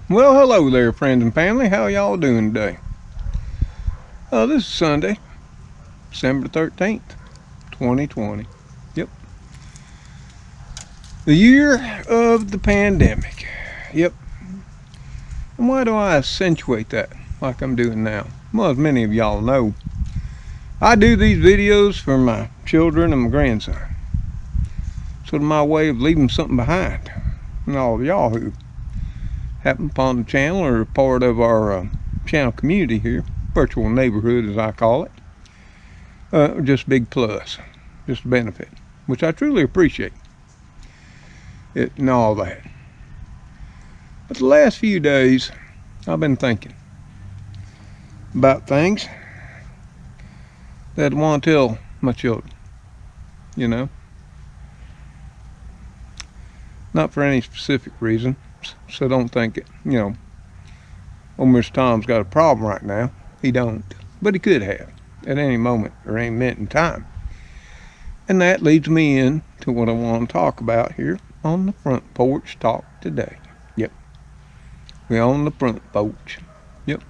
Well, hello there, friends and family. How y'all doing today? This is Sunday, December 13th, 2020. Yep. The year of the pandemic. Yep. And why do I accentuate that like I'm doing now? Well, as many of y'all know, I do these videos for my children and my grandson. Sort of my way of leaving something behind. And all of y'all who happen upon the channel or are part of our channel community here, virtual neighborhood as I call it, just big plus, just a benefit, which I truly appreciate it and all that. But the last few days I've been thinking about things that I want to tell my children, you know, not for any specific reason, so don't think it, oh, Mr. Tom's got a problem right now. He don't, but he could have at any moment or any minute in time. And that leads me in to what I want to talk about here on the front porch talk today. Yep. We're on the front porch. Yep.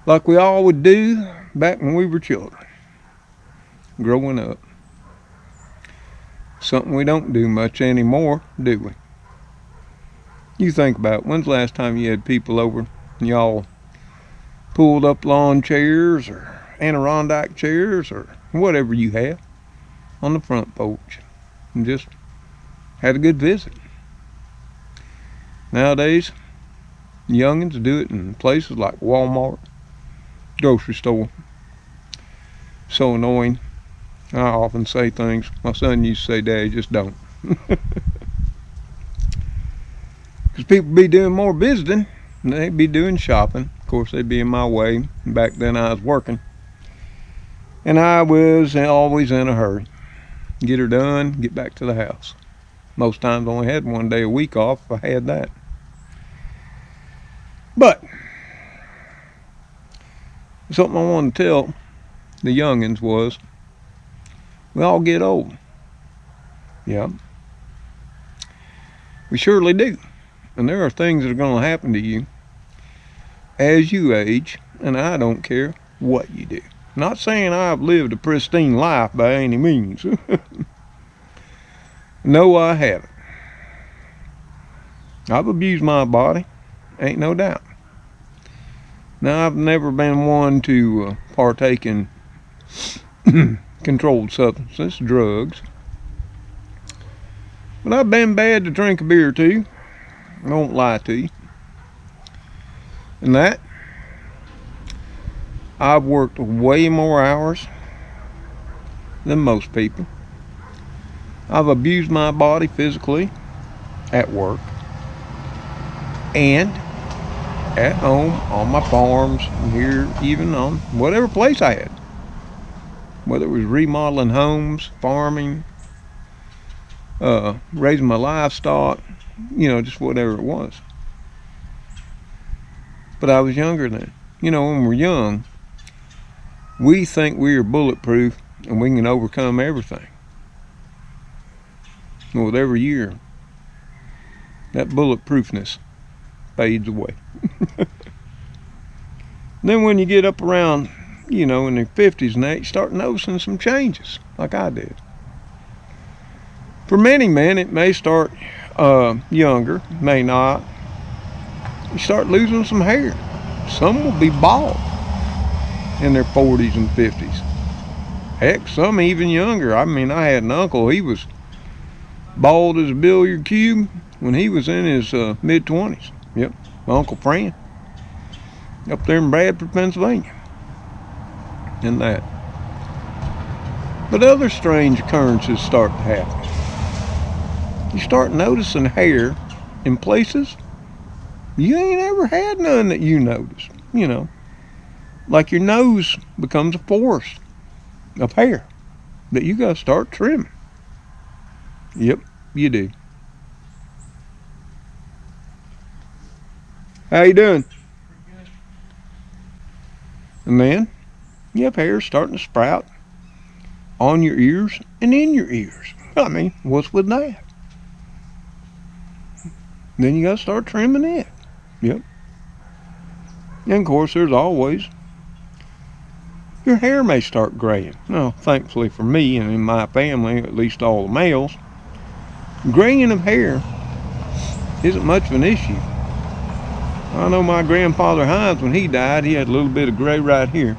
Like we all would do back when we were children, growing up. Something we don't do much anymore, do we? You think about it. When's the last time you had people over and y'all pulled up lawn chairs or Adirondack chairs or whatever you have on the front porch and just had a good visit? Nowadays, youngins do it in places like Walmart, grocery store. So annoying. I often say things my son used to say, Daddy, just don't. Because people be doing more visiting and they'd be doing shopping. Of course, they'd be in my way. Back then I was working. And I was always in a hurry. Get her done, get back to the house. Most times I only had one day a week off if I had that. But something I wanted to tell the youngins was, we all get old. Yeah. We surely do. And there are things that are going to happen to you as you age, and I don't care what you do. Not saying I've lived a pristine life by any means. No, I haven't. I've abused my body, ain't no doubt. Now, I've never been one to partake in controlled substances, drugs. But I've been bad to drink a beer or two. I won't lie to you. And that, I've worked way more hours than most people. I've abused my body physically at work and at home, on my farms, and here, even on whatever place I had. Whether it was remodeling homes, farming, raising my livestock, just whatever it was. But I was younger then. When we're young, we think we are bulletproof and we can overcome everything. Well, with every year, that bulletproofness fades away. Then when you get up around, in their 50s and that, you start noticing some changes, like I did. For many men, it may start younger, may not. You start losing some hair. Some will be bald in their 40s and 50s. Heck, some even younger. I mean, I had an uncle, he was bald as a billiard cube when he was in his mid-20s. Yep, my Uncle Fran, up there in Bradford, Pennsylvania. And that. But other strange occurrences start to happen. You start noticing hair in places you ain't ever had none that you noticed. Like your nose becomes a forest of hair that you gotta start trimming. Yep, you do. How you doing? And then you have hair starting to sprout on your ears and in your ears. I mean, what's with that? Then you got to start trimming it. Yep. And of course, there's always your hair may start graying. Now, thankfully for me and in my family, at least all the males, graying of hair isn't much of an issue. I know my grandfather Hines, when he died, he had a little bit of gray right here.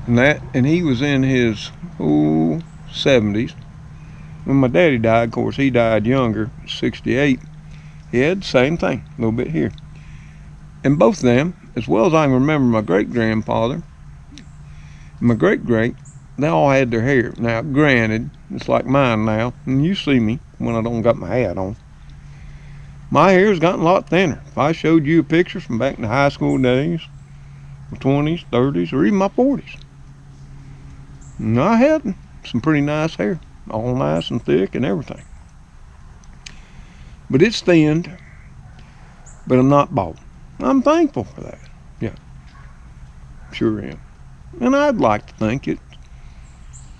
And he was in his 70s. When my daddy died, of course, he died younger, 68. He had the same thing, a little bit here. And both of them, as well as I can remember my great-grandfather, my great-great, they all had their hair. Now, granted, it's like mine now, and you see me when I don't got my hat on. My hair's gotten a lot thinner. If I showed you a picture from back in the high school days, my 20s, 30s, or even my 40s, and I had some pretty nice hair, all nice and thick and everything. But it's thinned, but I'm not bald. I'm thankful for that. Yeah, sure am. And I'd like to think it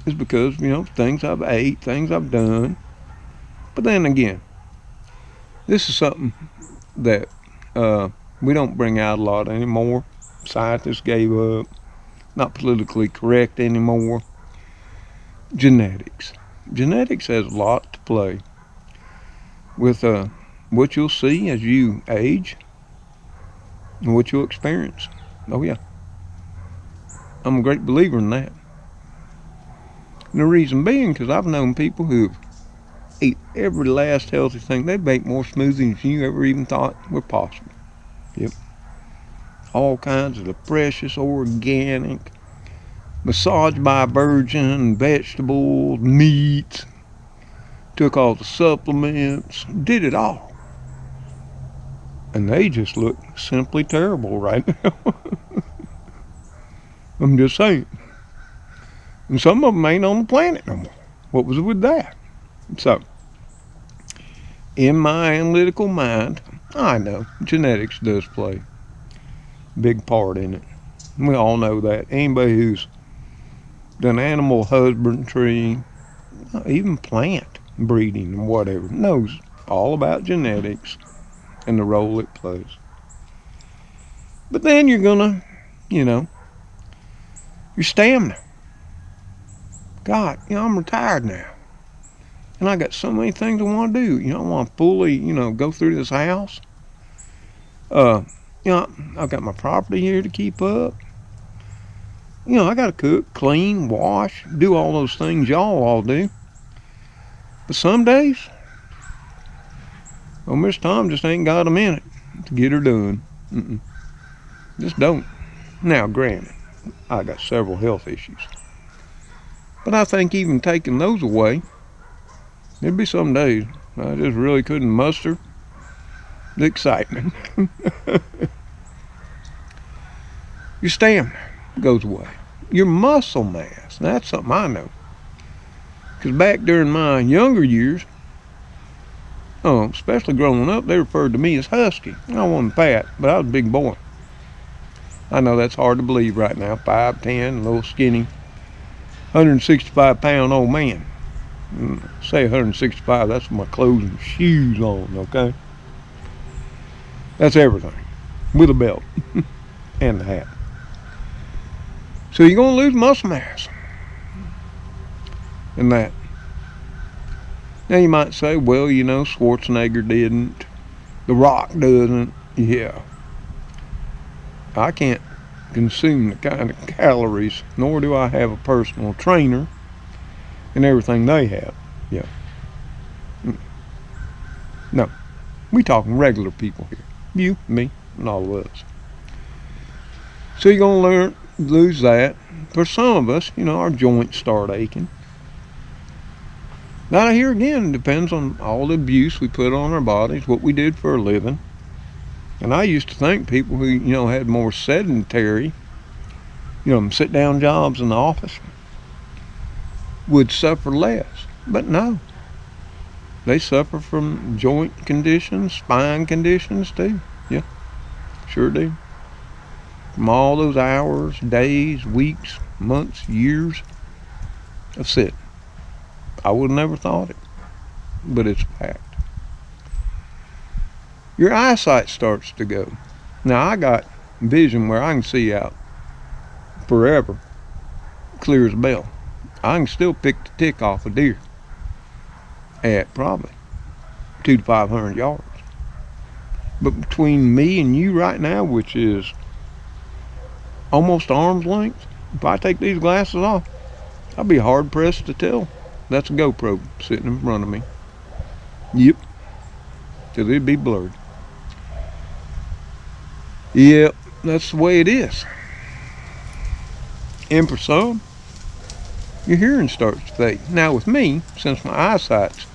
is because, things I've ate, things I've done. But then again, this is something that we don't bring out a lot anymore. Scientists gave up. Not politically correct anymore. Genetics. Genetics has a lot to play with what you'll see as you age and what you'll experience. Oh yeah. I'm a great believer in that. And the reason being, because I've known people who've ate every last healthy thing. They make more smoothies than you ever even thought were possible. Yep. All kinds of the precious, organic, massaged by a virgin, vegetables, meats. Took all the supplements, did it all. And they just look simply terrible right now. I'm just saying. And some of them ain't on the planet no more. What was it with that? So, in my analytical mind, I know genetics does play a big part in it. We all know that. Anybody who's done animal husbandry, even plant breeding and whatever, knows all about genetics and the role it plays. But then you're gonna, your stamina. God, I'm retired now. And I got so many things I want to do. I want to fully, go through this house. I've got my property here to keep up. I got to cook, clean, wash, do all those things y'all all do. But some days, Mr. Tom just ain't got a minute to get her done. Just don't. Now, granted, I got several health issues. But I think even taking those away, there'd be some days I just really couldn't muster the excitement. Your stamina goes away. Your muscle mass, that's something I know. Because back during my younger years, especially growing up, they referred to me as husky. I wasn't fat, but I was a big boy. I know that's hard to believe right now. 5'10", a little skinny, 165-pound old man. Say 165, that's my clothes and shoes on, okay? That's everything, with a belt and the hat. So you're going to lose muscle mass in that. Now you might say, well, Schwarzenegger didn't, The Rock doesn't. Yeah. I can't consume the kind of calories, nor do I have a personal trainer and everything they have. Yeah. No. We talking regular people here. You, me, and all of us. So you're going to lose that. For some of us, our joints start aching. Now here again, it depends on all the abuse we put on our bodies, what we did for a living. And I used to think people who, had more sedentary, sit-down jobs in the office would suffer less. But no. They suffer from joint conditions, spine conditions too. Yeah, sure do. From all those hours, days, weeks, months, years of sitting. I would have never thought it, but it's a fact. your eyesight starts to go. Now, I got vision where I can see out forever, clear as a bell. I can still pick the tick off a deer at probably 200 to 500 yards. But between me and you right now, which is almost arm's length, if I take these glasses off, I'll be hard pressed to tell that's a GoPro sitting in front of me. Yep, because it'd be blurred. Yep, that's the way it is. And for some, your hearing starts to fade. Now with me, since my eyesight's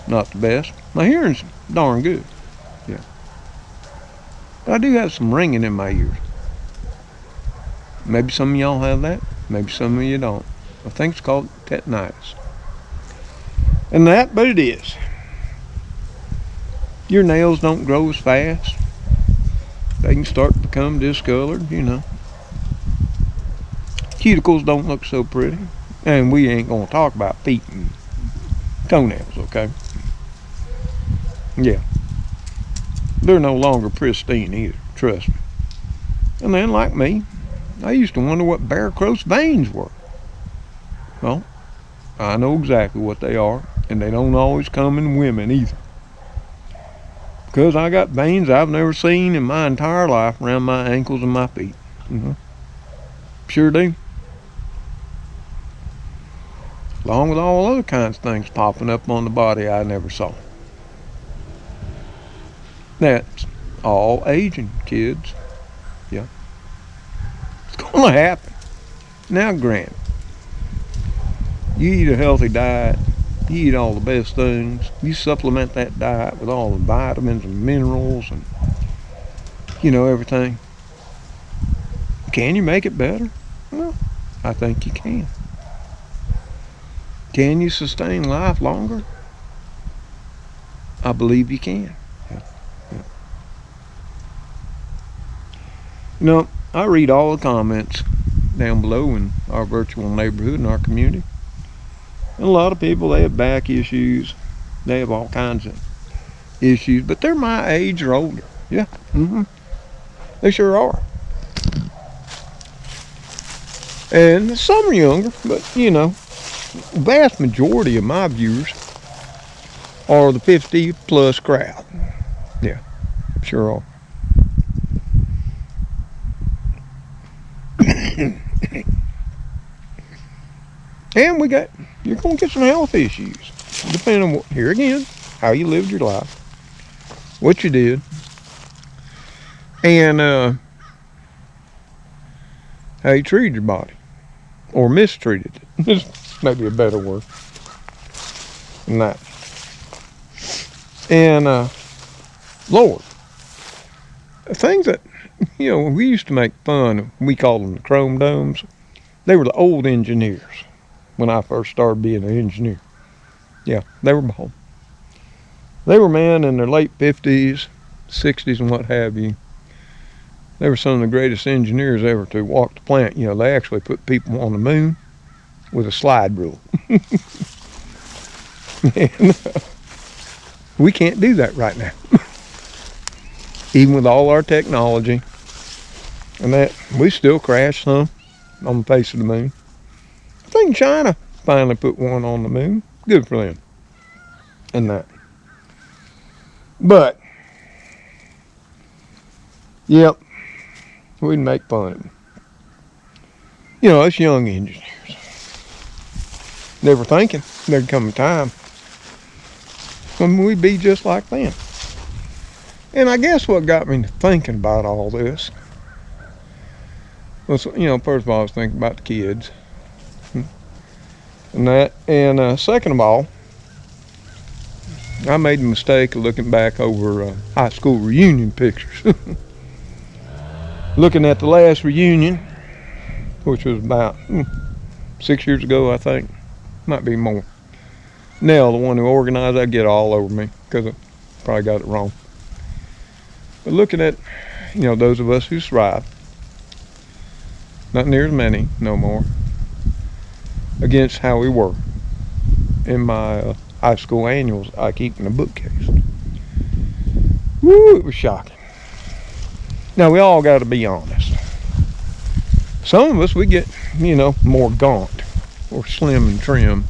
not the best, my hearing's darn good. Yeah. But I do have some ringing in my ears. Maybe some of y'all have that, maybe some of you don't. I think it's called tinnitus. And but it is. Your nails don't grow as fast. They can start to become discolored, you know. Cuticles don't look so pretty. And we ain't gonna talk about feet and toenails, okay? Yeah. They're no longer pristine either, trust me. And then, like me, I used to wonder what varicose veins were. Well, I know exactly what they are, and they don't always come in women either. Because I got veins I've never seen in my entire life around my ankles and my feet. Sure do. Along with all other kinds of things popping up on the body I never saw. That's all aging, kids. Yeah. It's gonna happen. Now granted, you eat a healthy diet, you eat all the best things, you supplement that diet with all the vitamins and minerals and, you know, everything. Can you make it better? Well, I think you can. Can you sustain life longer? I believe you can. Yeah. You know, I read all the comments down below in our virtual neighborhood in our community. And a lot of people, they have back issues. They have all kinds of issues, but they're my age or older. Yeah. They sure are. And some are younger, but you know, the vast majority of my viewers are the 50 plus crowd. Yeah, sure are. And you're going to get some health issues, depending on here again, how you lived your life, what you did, and how you treated your body, or mistreated it. This may be a better word than that. And Lord, things that, you know, we used to make fun of, we called them the chrome domes. They were the old engineers when I first started being an engineer. Yeah, they were bald. They were men in their late 50s, 60s, and what have you. They were some of the greatest engineers ever to walk the planet. You know, they actually put people on the moon with a slide rule. And we can't do that right now. Even with all our technology. And that, we still crash some on the face of the moon. I think China finally put one on the moon. Good for them. And that. But, yep, we'd make fun of them. You know, us young engineers. Never thinking there'd come a time when we'd be just like them. And I guess what got me to thinking about all this was, you know, first of all, I was thinking about the kids. And that, and second of all, I made the mistake of looking back over high school reunion pictures. Looking at the last reunion, which was about 6 years ago, I think. Might be more. Nell, the one who organized, I'd get all over me because I probably got it wrong. But looking at, you know, those of us who survived, not near as many, no more, against how we were in my high school annuals I keep in a bookcase. Woo, it was shocking. Now, we all got to be honest. Some of us, we get, you know, more gaunt or slim and trim.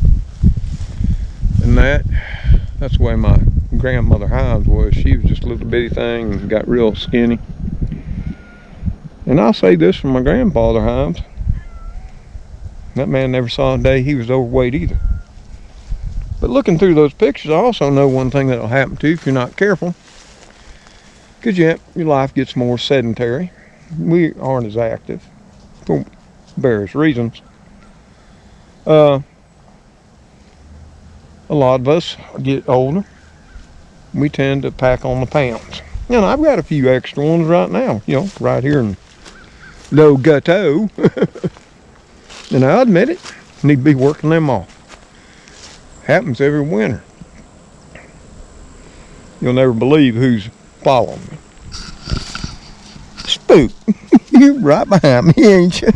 And that's the way my grandmother Himes was. She was just a little bitty thing and got real skinny. And I'll say this for my grandfather Himes. That man never saw a day he was overweight either. But looking through those pictures, I also know one thing that'll happen to you if you're not careful. Because your life gets more sedentary. We aren't as active for various reasons. A lot of us get older. We tend to pack on the pounds. And I've got a few extra ones right now, you know, right here in low gutto. And I admit it, need to be working them off. Happens every winter. You'll never believe who's following me. Spook, you right behind me, ain't you?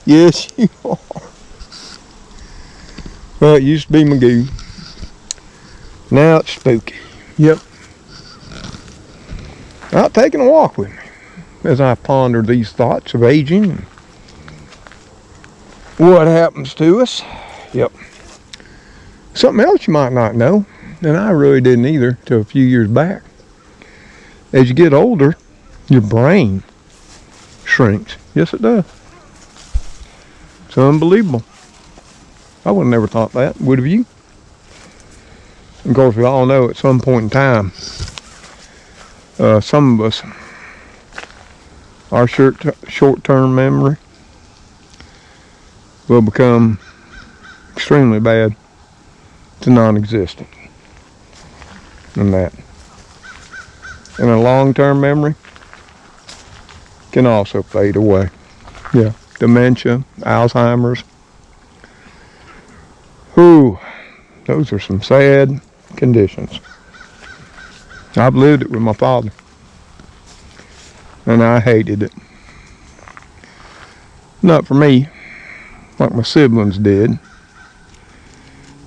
Yes, you are. Well, it used to be Magoo. Now it's Spooky. Yep. Out taking a walk with me as I ponder these thoughts of aging and what happens to us. Yep. Something else you might not know, and I really didn't either till a few years back. As you get older, your brain shrinks. Yes, it does. It's unbelievable. I would have never thought that. Would have you? Of course, we all know at some point in time, some of us, our short-term memory will become extremely bad to non-existent. And a long-term memory can also fade away. Yeah, dementia, Alzheimer's. Whew, those are some sad conditions. I've lived it with my father, and I hated it. Not for me, like my siblings did.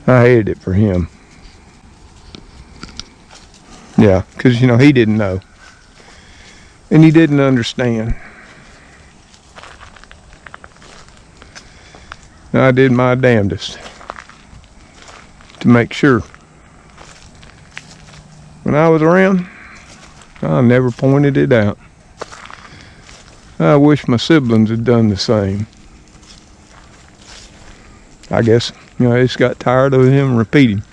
I hated it for him. Yeah, because, you know, he didn't know. And he didn't understand. I did my damnedest to make sure. When I was around, I never pointed it out. I wish my siblings had done the same. I guess, you know, I just got tired of him repeating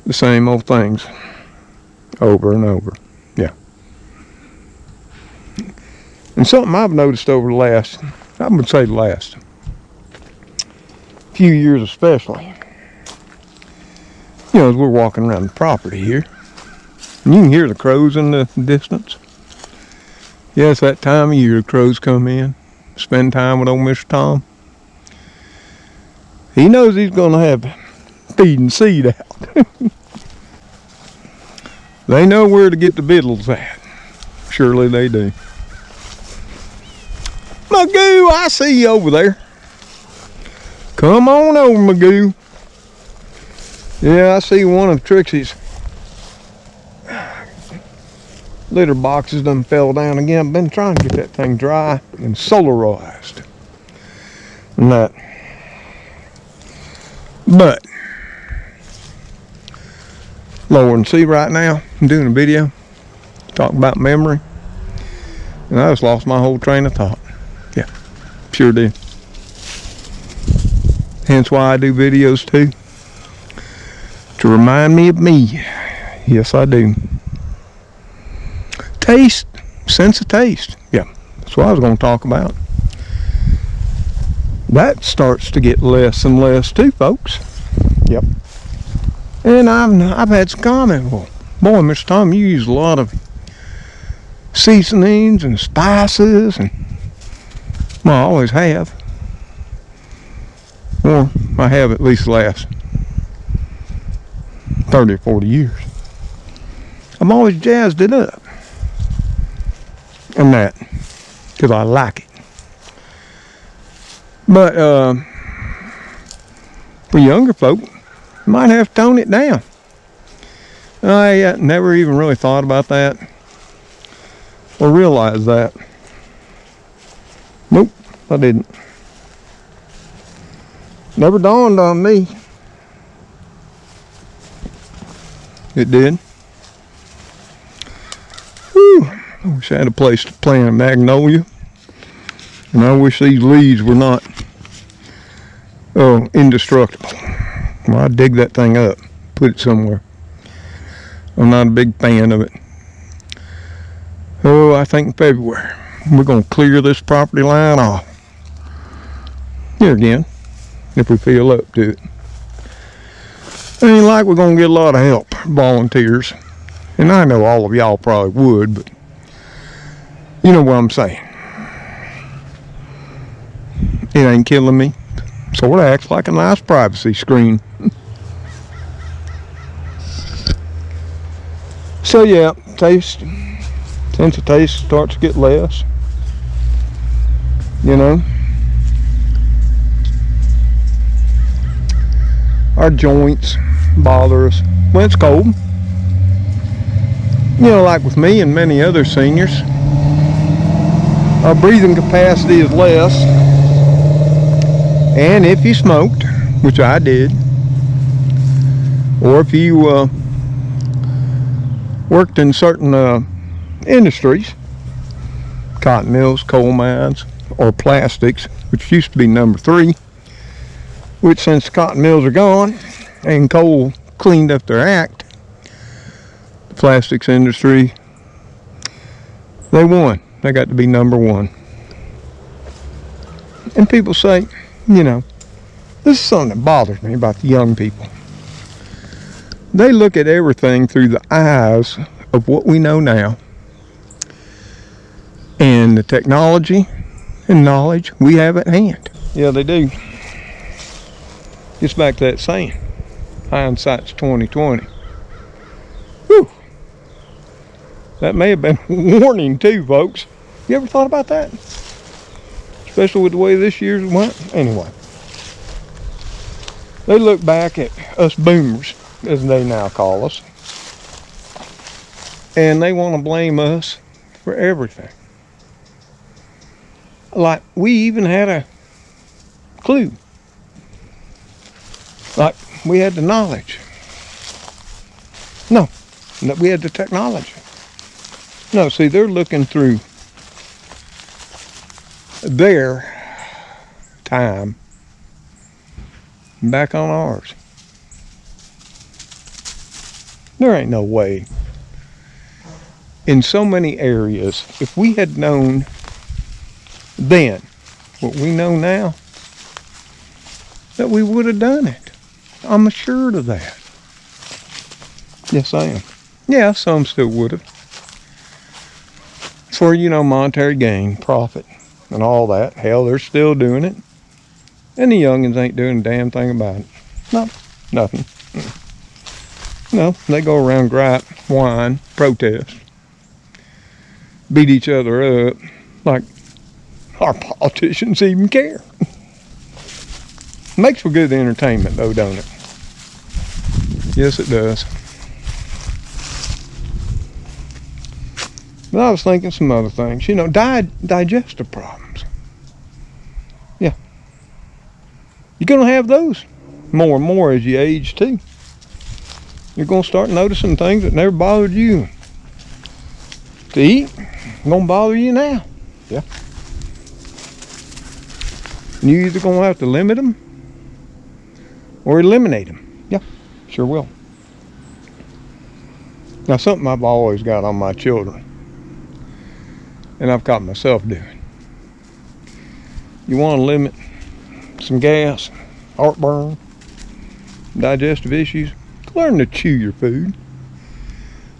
the same old things over and over. Yeah. And something I've noticed over the last, I would say the last few years especially, you know, as we're walking around the property here, and you can hear the crows in the distance. Yeah, it's that time of year the crows come in, spend time with old Mr. Tom. He knows he's going to have feed and seed out. They know where to get the victuals at. Surely they do. Magoo, I see you over there. Come on over, Magoo. Yeah, I see one of Trixie's litter boxes done fell down again. I've been trying to get that thing dry and solarized. And that. But, Lord, and see right now, I'm doing a video talking about memory. And I just lost my whole train of thought. Yeah, sure did. Hence why I do videos too. To remind me of me. Yes, I do. Taste, sense of taste. Yeah, that's what I was going to talk about. That starts to get less and less too, folks. Yep. And I've had some comment. Well, boy, Mr. Tom, you use a lot of seasonings and spices, and well, I always have. Or I have at least the last 30 or 40 years. I'm always jazzed it up. And that, because I like it. But for younger folk, you might have to tone it down. I never even really thought about that or realized that. Nope, I didn't. Never dawned on me. It did. Whew. I wish I had a place to plant a magnolia. And I wish these leaves were not indestructible. Well, I'd dig that thing up, put it somewhere. I'm not a big fan of it. Oh, I think in February we're going to clear this property line off. Here again, if we feel up to it. Ain't like we're going to get a lot of help, volunteers. And I know all of y'all probably would, but you know what I'm saying. It ain't killing me. Sort of acts like a nice privacy screen. So yeah, taste. Since the taste starts to get less, you know, our joints bother us when it's cold. You know, like with me and many other seniors, our breathing capacity is less. And if you smoked, which I did, or if you worked in certain industries, cotton mills, coal mines, or plastics, which used to be number 3, which since the cotton mills are gone and coal cleaned up their act, the plastics industry, they won. They got to be number 1. And people say, you know, this is something that bothers me about the young people. They look at everything through the eyes of what we know now and the technology and knowledge we have at hand. Yeah, they do. Gets back to that saying, hindsight's 20/20. Whew. That may have been a warning too, folks. You ever thought about that? Especially with the way this year's went. Anyway, they look back at us boomers, as they now call us, and they want to blame us for everything. Like we even had a clue. Like we had the knowledge. No, that we had the technology. No, see, they're looking through their time back on ours. There ain't no way. In so many areas, if we had known then what we know now, that we would have done it. I'm assured of that. Yes, I am. Yeah, some still would have. For, you know, monetary gain, profit, and all that. Hell, they're still doing it. And the youngins ain't doing a damn thing about it. No, nothing. No, they go around, gripe, whine, protest, beat each other up, like our politicians even care. Makes for good entertainment though, don't it? Yes, it does. But I was thinking some other things. You know, digestive problems. Yeah. You're going to have those more and more as you age too. You're going to start noticing things that never bothered you to eat. Going to bother you now. Yeah. And you're either going to have to limit them or eliminate them. Yeah, sure will. Now, something I've always got on my children, and I've caught myself doing. You want to limit some gas, heartburn, digestive issues, learn to chew your food.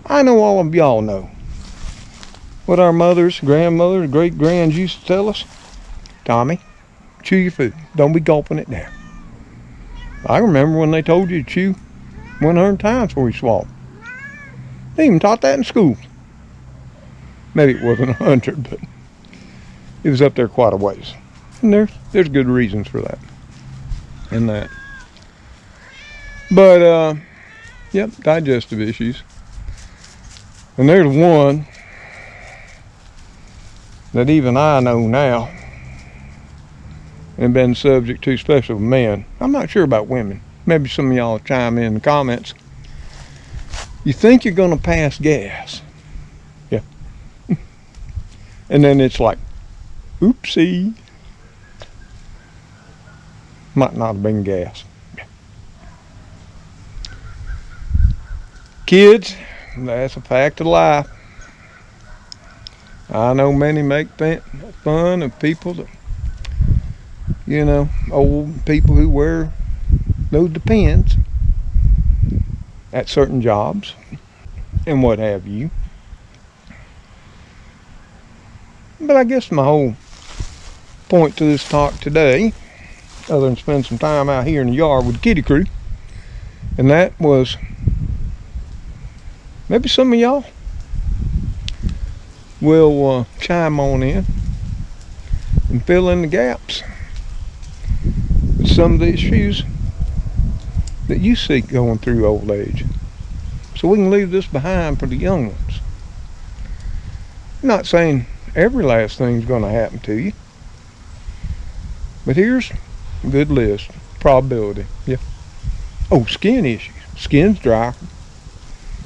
I know all of y'all know what our mothers, grandmothers, great-grands used to tell us. Tommy, chew your food. Don't be gulping it down. I remember when they told you to chew 100 times before you swallow. They even taught that in school. Maybe it wasn't 100, but it was up there quite a ways. And there's good reasons for that. And that. But, yep, digestive issues. And there's one that even I know now and been subject to, especially with men. I'm not sure about women. Maybe some of y'all chime in the comments. You think you're going to pass gas. Yeah. And then it's like, oopsie. Might not have been gas. Kids, that's a fact of life. I know many make fun of people that, old people who wear those depends at certain jobs and what have you. But I guess my whole point to this talk today, other than spend some time out here in the yard with the kitty crew, and that was maybe some of y'all will chime on in and fill in the gaps with some of the issues that you see going through old age, so we can leave this behind for the young ones. I'm not saying every last thing's going to happen to you, but here's a good list. Probability. Yeah. Oh, skin issues. Skin's dry.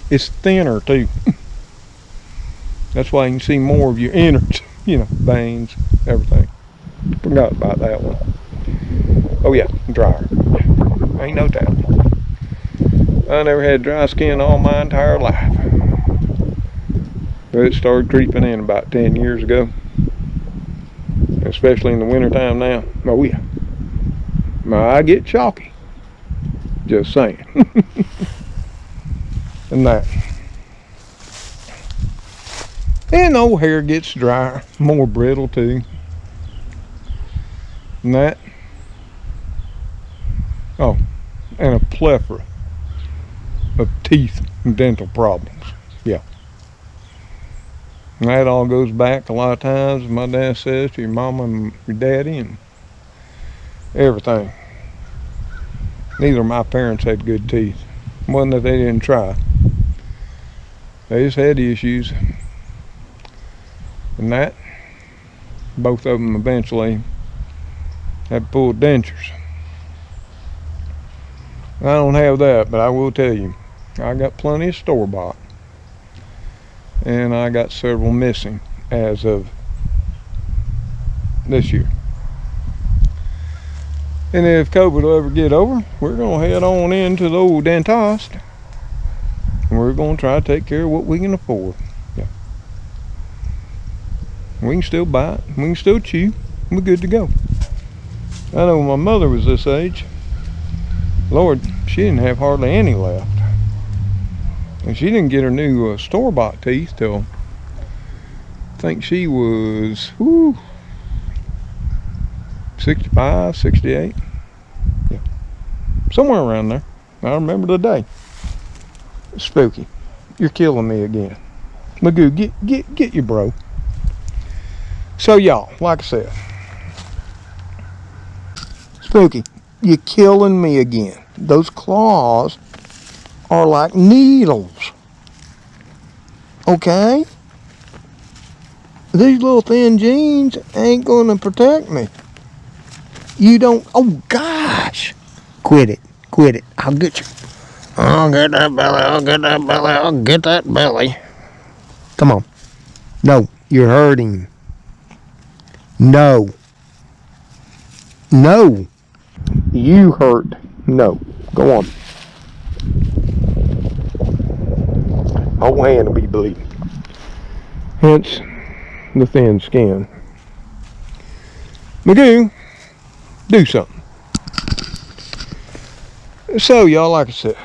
It's thinner too. That's why you can see more of your innards, veins, everything. Forgot about that one. Oh yeah, drier. Ain't no doubt. I never had dry skin all my entire life. But it started creeping in about 10 years ago. Especially in the wintertime now. Oh yeah. I get chalky. Just saying. And that. And old hair gets drier, more brittle too. And that. Oh, and a plethora of teeth and dental problems. Yeah. And that all goes back a lot of times, my dad says, to your mama and your daddy and everything. Neither of my parents had good teeth. It wasn't that they didn't try. They just had issues. And that, both of them eventually had pulled dentures. I don't have that, but I will tell you, I got plenty of store-bought. And I got several missing as of this year. And if COVID will ever get over, we're going to head on into the old dentist. And we're going to try to take care of what we can afford. Yeah. We can still buy it. We can still chew. We're good to go. I know when my mother was this age, Lord, she didn't have hardly any left. And she didn't get her new store-bought teeth till, I think she was, 65, 68. Yeah. Somewhere around there. I remember the day. Spooky. You're killing me again. Magoo, get your bro. So y'all, like I said, Spooky, you're killing me again. Those claws are like needles. Okay? These little thin jeans ain't gonna protect me. You don't, oh gosh. Quit it. I'll get you. I'll get that belly. Come on. No, you're hurting. No. You hurt. No. Go on. Whole hand will be bleeding. Hence the thin skin. Magoo, do something. So y'all, like I said,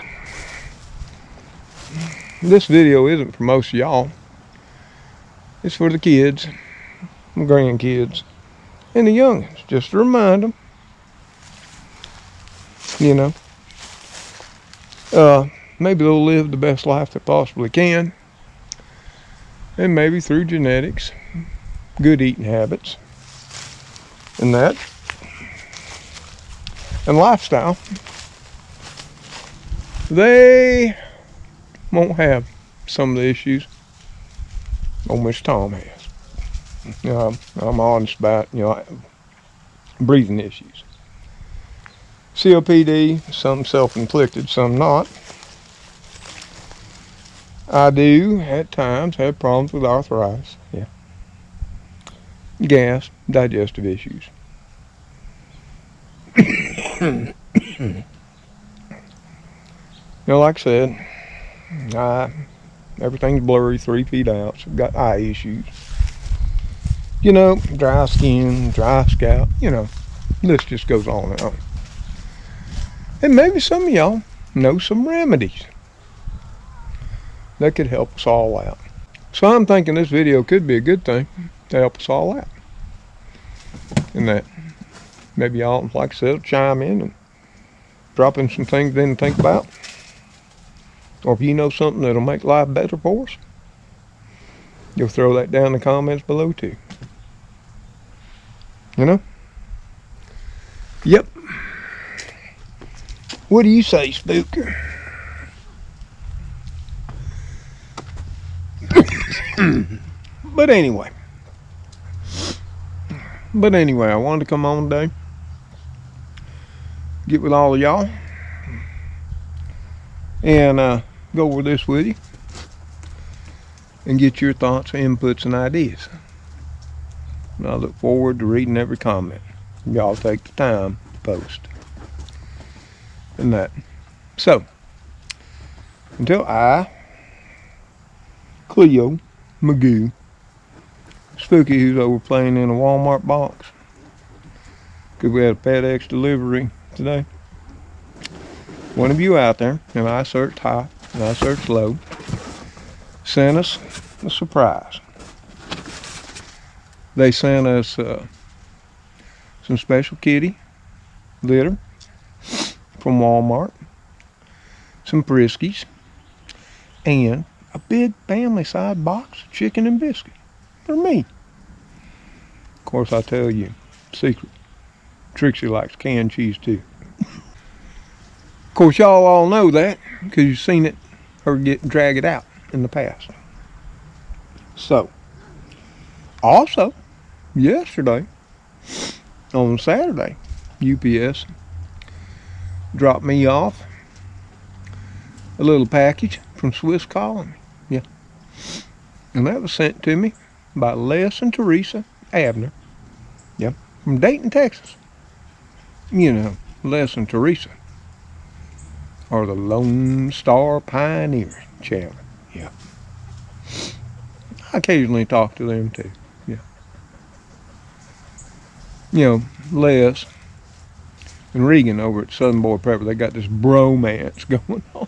this video isn't for most of y'all. It's for the kids, the grandkids, and the youngins. Just to remind them, maybe they'll live the best life they possibly can. And maybe through genetics, good eating habits, and that, and lifestyle, they won't have some of the issues Old Mr. Tom has. You know, I'm honest about, breathing issues. COPD, some self-inflicted, some not. I do, at times, have problems with arthritis. Yeah. Gas, digestive issues. Like I said, everything's blurry, 3 feet out. So I've got eye issues. Dry skin, dry scalp, list just goes on and on. And maybe some of y'all know some remedies that could help us all out. So I'm thinking this video could be a good thing to help us all out. And that maybe y'all, like I said, chime in and drop in some things they didn't think about. Or if you know something that'll make life better for us, you'll throw that down in the comments below too. Yep. What do you say, Spook? But anyway, I wanted to come on today, get with all of y'all, and go over this with you, and get your thoughts, inputs, and ideas. And I look forward to reading every comment. Y'all take the time to post. And that. So, until I, Cleo, Magoo, Spooky, who's over playing in a Walmart box, because we had a FedEx delivery today. One of you out there, and I searched high, and I searched low, sent us a surprise. They sent us some special kitty litter from Walmart, some Friskies, and a big family-sized box of chicken and biscuit for me. Of course, I tell you, secret, Trixie likes canned cheese too. Of course, y'all all know that because you've seen her drag it out in the past. So, also, yesterday, on Saturday, UPS dropped me off a little package from Swiss Colony. Yeah. And that was sent to me by Les and Teresa Abner. Yeah. From Dayton, Texas. Les and Teresa are the Lone Star Pioneer channel. Yeah. I occasionally talk to them too. Yeah. Les and Regan over at Southern Boy Prepper, they got this bromance going on.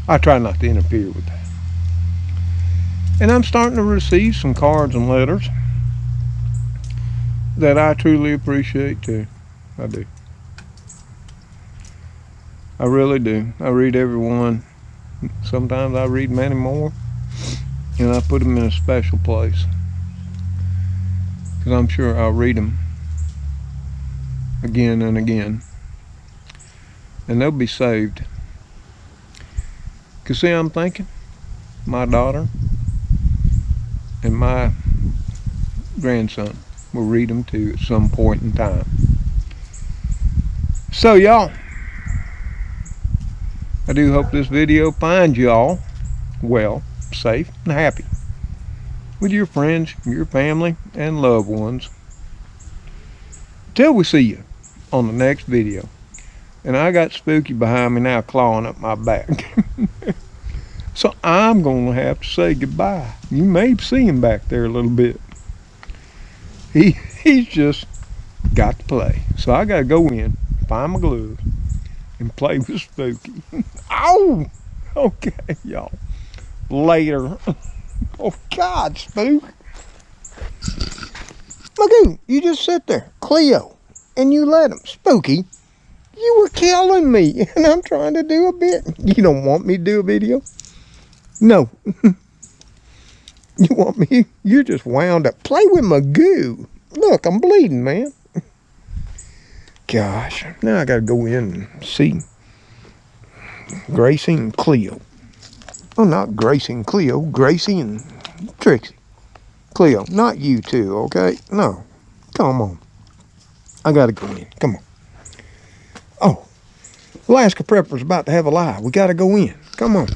I try not to interfere with that. And I'm starting to receive some cards and letters that I truly appreciate too. I do. I really do. I read every one. Sometimes I read many more, and I put them in a special place, because I'm sure I'll read them again and again, and they'll be saved. Because see, I'm thinking my daughter and my grandson will read them too at some point in time. So y'all, I do hope this video finds y'all well, safe, and happy with your friends, your family, and loved ones. Till we see you on the next video. And I got Spooky behind me now clawing up my back. So I'm going to have to say goodbye. You may see him back there a little bit. He's just got to play. So I got to go in, find my gloves, and play with Spooky. Ow! Okay, y'all. Later. Oh, God, Spook. Magoo, you just sit there. Cleo. And you let him. Spooky, you were killing me. And I'm trying to do a bit. You don't want me to do a video? No. You want me? You're just wound up. Play with Magoo. Look, I'm bleeding, man. Gosh. Now I got to go in and see Gracie and Cleo. Oh, not Gracie and Cleo. Gracie and Trixie. Cleo, not you two, okay? No. Come on. I gotta go in. Come on. Oh, Alaska Prepper's about to have a lie. We gotta go in. Come on.